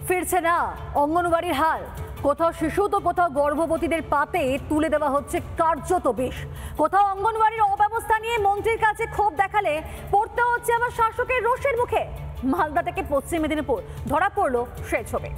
ফিরছে না অঙ্গনওয়াড়ির হাল। কোথাও শিশু তো কোথাও গর্ভবতীদের পাতে তুলে দেওয়া হচ্ছে কার্যত বিষ। কোথাও অঙ্গনওয়াড়ির অব্যবস্থা নিয়ে মন্ত্রীর কাছে ক্ষোভ দেখালে পড়তে হচ্ছে আবার শাসকের রোষের মুখে। মালদা থেকে পশ্চিম মেদিনীপুর ধরা পড়ল সেই ছবি।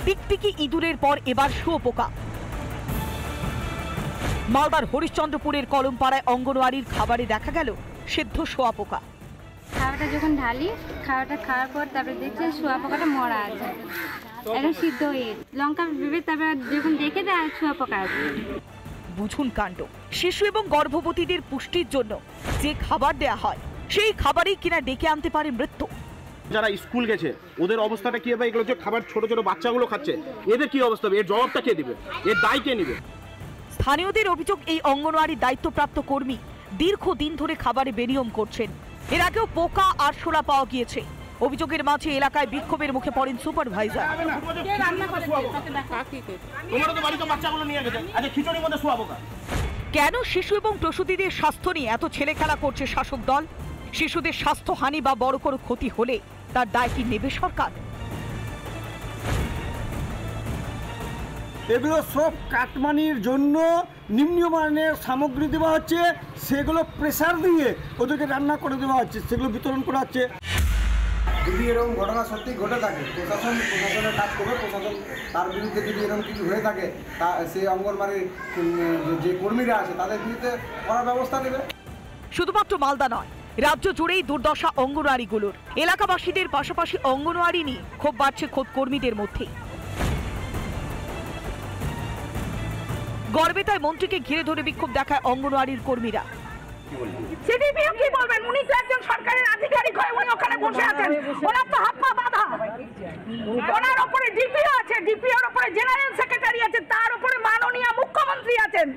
টিকটিকি ইঁদুরের পর এবার শুয়োপোকা। মালদার হরিশ্চন্দ্রপুরের কলমপাড়ায় অঙ্গনওয়াড়ির খাবারে দেখা গেল সেদ্ধ শুয়োপোকা। খাবারটা যখন ঢালি, খাবারটা খাওয়ার পর তারপরে দেখছি শুয়োপোকাটা মরা আছে, একদম সিদ্ধ হয়ে লঙ্কা ভেবে তারপর যখন দেখে দেয় শুয়োপোকা আছে। বুঝুন কাণ্ড। শিশু এবং গর্ভবতীদের পুষ্টির জন্য যে খাবার দেয়া হয় সেই খাবারই কিনা ডেকে আনতে পারে মৃত্যু। যারা স্কুল গেছে ওদের অবস্থাটা কি হবে? এগুলো যে খাবার ছোট ছোট বাচ্চাগুলো খাচ্ছে, এদের কি অবস্থা হবে? এর জবাবটা কে দিবে? এর দায় কে নেবে? স্থানীয়দের অভিযোগ, এই অঙ্গনওয়াড়ির দায়িত্বপ্রাপ্ত কর্মী দীর্ঘদিন ধরে খাবারে বেনিয়ম করছেন। এর আগেও পোকা আরশোলা পাওয়া গিয়েছে। অভিযোগের মাঝে এলাকায় বিক্ষোভের মুখে পড়েন সুপারভাইজার। কেন শিশু এবং প্রসূতিদের স্বাস্থ্য নিয়ে এত ছেলেখেলা করছে শাসক দল? শিশুদের স্বাস্থ্যহানি বা বড় কোনো ক্ষতি হলে তার দায় কি নেবে সরকার? এগুলো সব কাটমানির জন্য নিম্নমানের সামগ্রী দেওয়া হচ্ছে, সেগুলো প্রেসার দিয়ে ওদেরকে রান্না করে দেওয়া হচ্ছে, সেগুলো বিতরণ করা হচ্ছে। যদি এরকম ঘটনা সত্যি ঘটে থাকে, প্রশাসনের কাজ করবে। প্রশাসন তার বিরুদ্ধে যদি এরকম কিছু হয়ে থাকে, তা সেই অঙ্গনওয়াড়ির যে কর্মীরা আছে তাদের বিরুদ্ধে করার ব্যবস্থা নেবে। শুধুমাত্র মালদা নয়, রাজ্য জুড়েই দুর্দশা অঙ্গনওয়াড়িগুলোর। এলাকাবাসীদের পাশাপাশি অঙ্গনওয়াড়ি নিয়ে ক্ষোভ বাড়ছে খোদ কর্মীদের মধ্যে। গর্বেতায় মন্ত্রীকে ঘিরে ধরে বিক্ষোভ দেখায় অঙ্গনওয়াড়ির কর্মীরা। সিডিপিও কি বলবেন? উনি তো একজন সরকারের আধিকারিক হয়ে উনি ওখানে বসে আছেন, ওনার তো হাত পা বাঁধা। ওনার উপরে ডিপিও আছে, ডিপিওর উপরে জেনারেল সেক্রেটারি আছে, তার উপরে মাননীয় মুখ্যমন্ত্রী আছেন।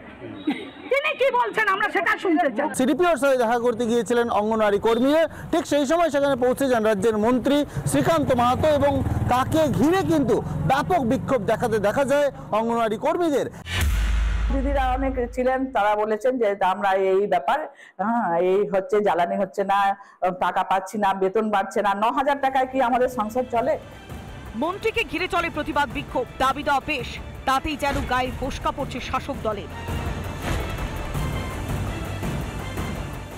তিনি কি বলছেন আমরা সেটা শুনতে চাই। সিডিপিওর সাথে দেখা করতে গিয়েছিলেন অঙ্গনওয়াড়ি কর্মীরা। ঠিক সেই সময় সেখানে পৌঁছে যান রাজ্যের মন্ত্রী শ্রীকান্ত মাহাতো, এবং তাকে ঘিরে কিন্তু ব্যাপক বিক্ষোভ দেখাতে দেখা যায় অঙ্গনওয়াড়ি কর্মীদের। দিদিরা অনেক ছিলেন, তারা বলেছেন যে আমরা এই ব্যাপার, এই হচ্ছে জ্বালানি হচ্ছে না, টাকা পাচ্ছি না, বেতন বাড়ছে না, 9,000 টাকায় কি আমাদের সংসার চলে? মন্ত্রীকে ঘিরে চলে প্রতিবাদ বিক্ষোভ। দাবি দেওয়া পেশ, তাতেই যেন গায়ে ফোস্কা পড়ছে শাসক দলের।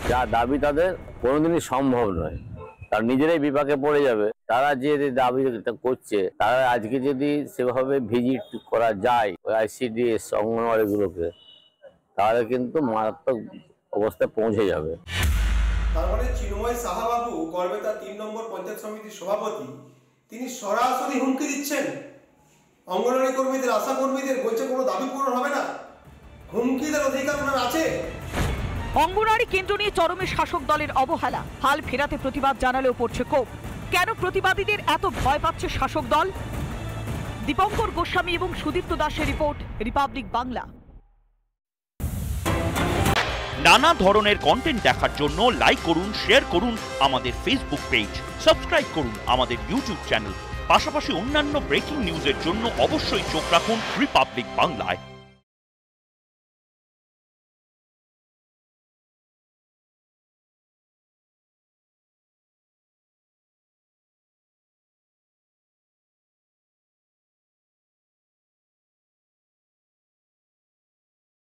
যা দাবি তাদের কোনোদিনই সম্ভব নয়, তারা নিজেরাই বিপাকে পড়ে যাবে। তারা যে দাবি করছে, তারা আজকে যদি সেভাবে ভিজিট করা যায় ওই ICDS অঙ্গনওয়াড়িগুলোকে, তাহলে কিন্তু মারাত্মক অবস্থায় পৌঁছে যাবে। তারপরে চিন্ময় সাহাবাবু, গর্বেতা 3 নম্বর পঞ্চায়েত সমিতির সভাপতি, তিনি সরাসরি হুমকি দিচ্ছেন অঙ্গনওয়াড়ি কর্মীদের, আশা কর্মীদের, বলছে কোনো দাবি পূরণ হবে না, হুমকিদের অধিকার ওনার আছে। অঙ্গনওয়াড়ি কেন্দ্র নিয়ে চরমে শাসক দলের অবহেলা। হাল ফেরাতে প্রতিবাদ জানালেও পড়ছে ক্ষোভ। কেন প্রতিবাদীদের এত ভয় পাচ্ছে শাসক দল? দীপঙ্কর গোস্বামী এবং সুদীপ্ত দাসের রিপোর্ট, রিপাবলিক বাংলা। নানা ধরনের কন্টেন্ট দেখার জন্য লাইক করুন, শেয়ার করুন আমাদের ফেসবুক পেজ, সাবস্ক্রাইব করুন আমাদের ইউটিউব চ্যানেল। পাশাপাশি অন্যান্য ব্রেকিং নিউজের জন্য অবশ্যই চোখ রাখুন রিপাবলিক বাংলায়।